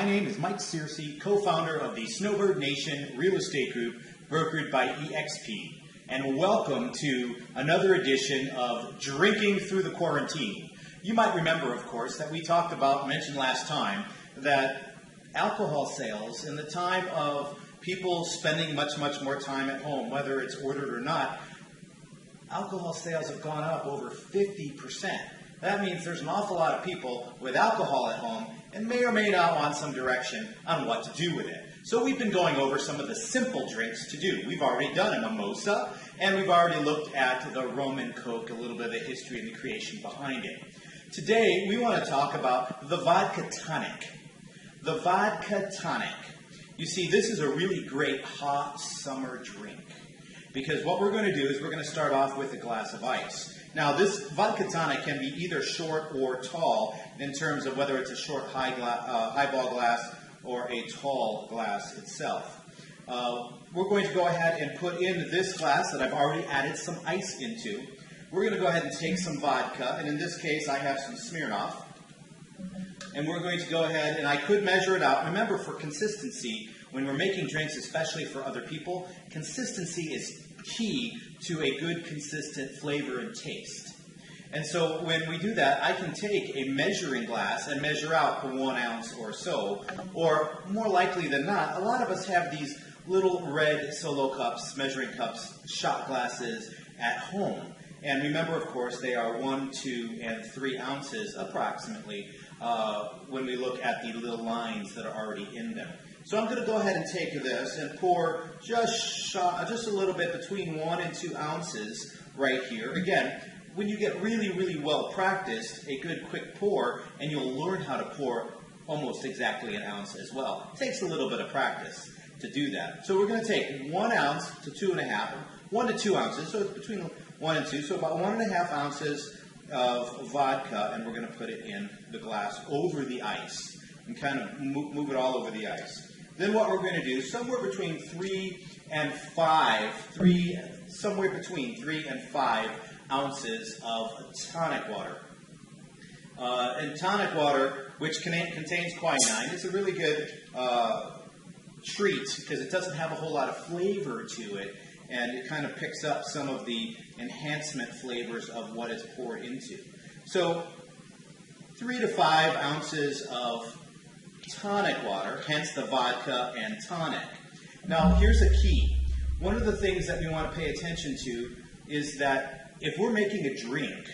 My name is Mike Searcy, co-founder of the Snowbird Nation Real Estate Group, brokered by EXP. And welcome to another edition of Drinking Through the Quarantine. You might remember, of course, that we mentioned last time, that alcohol sales in the time of people spending much more time at home, whether it's ordered or not, alcohol sales have gone up over 50%. That means there's an awful lot of people with alcohol at home and may or may not want some direction on what to do with it. So we've been going over some of the simple drinks to do. We've already done a mimosa, and we've already looked at the rum and coke, a little bit of the history and the creation behind it. Today, we want to talk about the Vodka Tonic. The Vodka Tonic. You see, this is a really great hot summer drink, because what we're going to do is we're going to start off with a glass of ice. Now, this vodka tonic can be either short or tall in terms of whether it's a short highball glass or a tall glass itself. We're going to go ahead and put in this glass that I've already added some ice into. We're going to go ahead and take some vodka, and in this case I have some Smirnoff. And we're going to go ahead, and I could measure it out. Remember, for consistency, when we're making drinks, especially for other people, consistency is key to a good, consistent flavor and taste. And so when we do that, I can take a measuring glass and measure out 1 ounce or so, or more likely than not, a lot of us have these little red solo cups, measuring cups, shot glasses at home. And remember, of course, they are 1, 2, and 3 ounces approximately when we look at the little lines that are already in them. So I'm going to go ahead and take this and pour just a little bit, between 1 and 2 ounces right here. Again, when you get really well practiced, a good quick pour, and you'll learn how to pour almost exactly an ounce as well. It takes a little bit of practice to do that. So we're going to take 1 ounce to 2.5, 1 to 2 ounces, so it's between 1 and 2, so about 1.5 ounces of vodka, and we're going to put it in the glass over the ice and kind of move it all over the ice. Then what we're going to do, somewhere between 3 and 5 ounces of tonic water. And tonic water, which contains quinine, is a really good treat because it doesn't have a whole lot of flavor to it, and it kind of picks up some of the enhancement flavors of what it's poured into. So 3 to 5 ounces of tonic water, hence the vodka and tonic. Now, here's a key. One of the things that we want to pay attention to is that if we're making a drink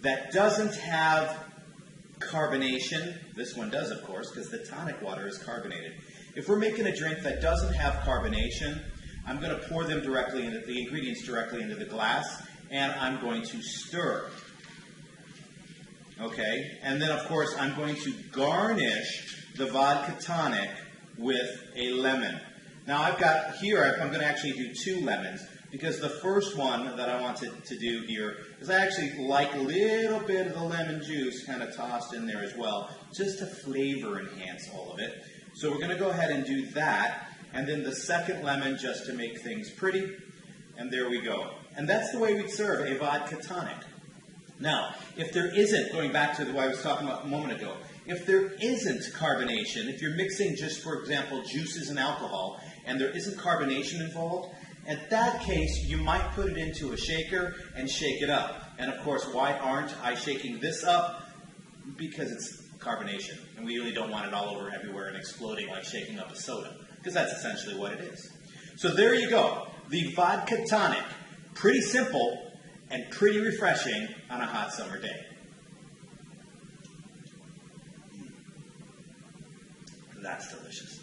that doesn't have carbonation, this one does, of course, because the tonic water is carbonated. If we're making a drink that doesn't have carbonation, I'm going to pour them directly into the ingredients directly into the glass, and I'm going to stir. Okay, and then of course I'm going to garnish the vodka tonic with a lemon. Now I've got here, I'm going to actually do 2 lemons, because the first one that I wanted to do here is I actually like a little bit of the lemon juice kind of tossed in there as well, just to flavor enhance all of it. So we're going to go ahead and do that, and then the second lemon just to make things pretty, and there we go. And that's the way we'd serve a vodka tonic. Now, if there isn't, going back to what I was talking about a moment ago, if there isn't carbonation, if you're mixing just, for example, juices and alcohol, and there isn't carbonation involved, in that case, you might put it into a shaker and shake it up. And of course, why aren't I shaking this up? Because it's carbonation, and we really don't want it all over everywhere and exploding like shaking up a soda, because that's essentially what it is. So there you go, the vodka tonic. Pretty simple and pretty refreshing on a hot summer day. That's delicious.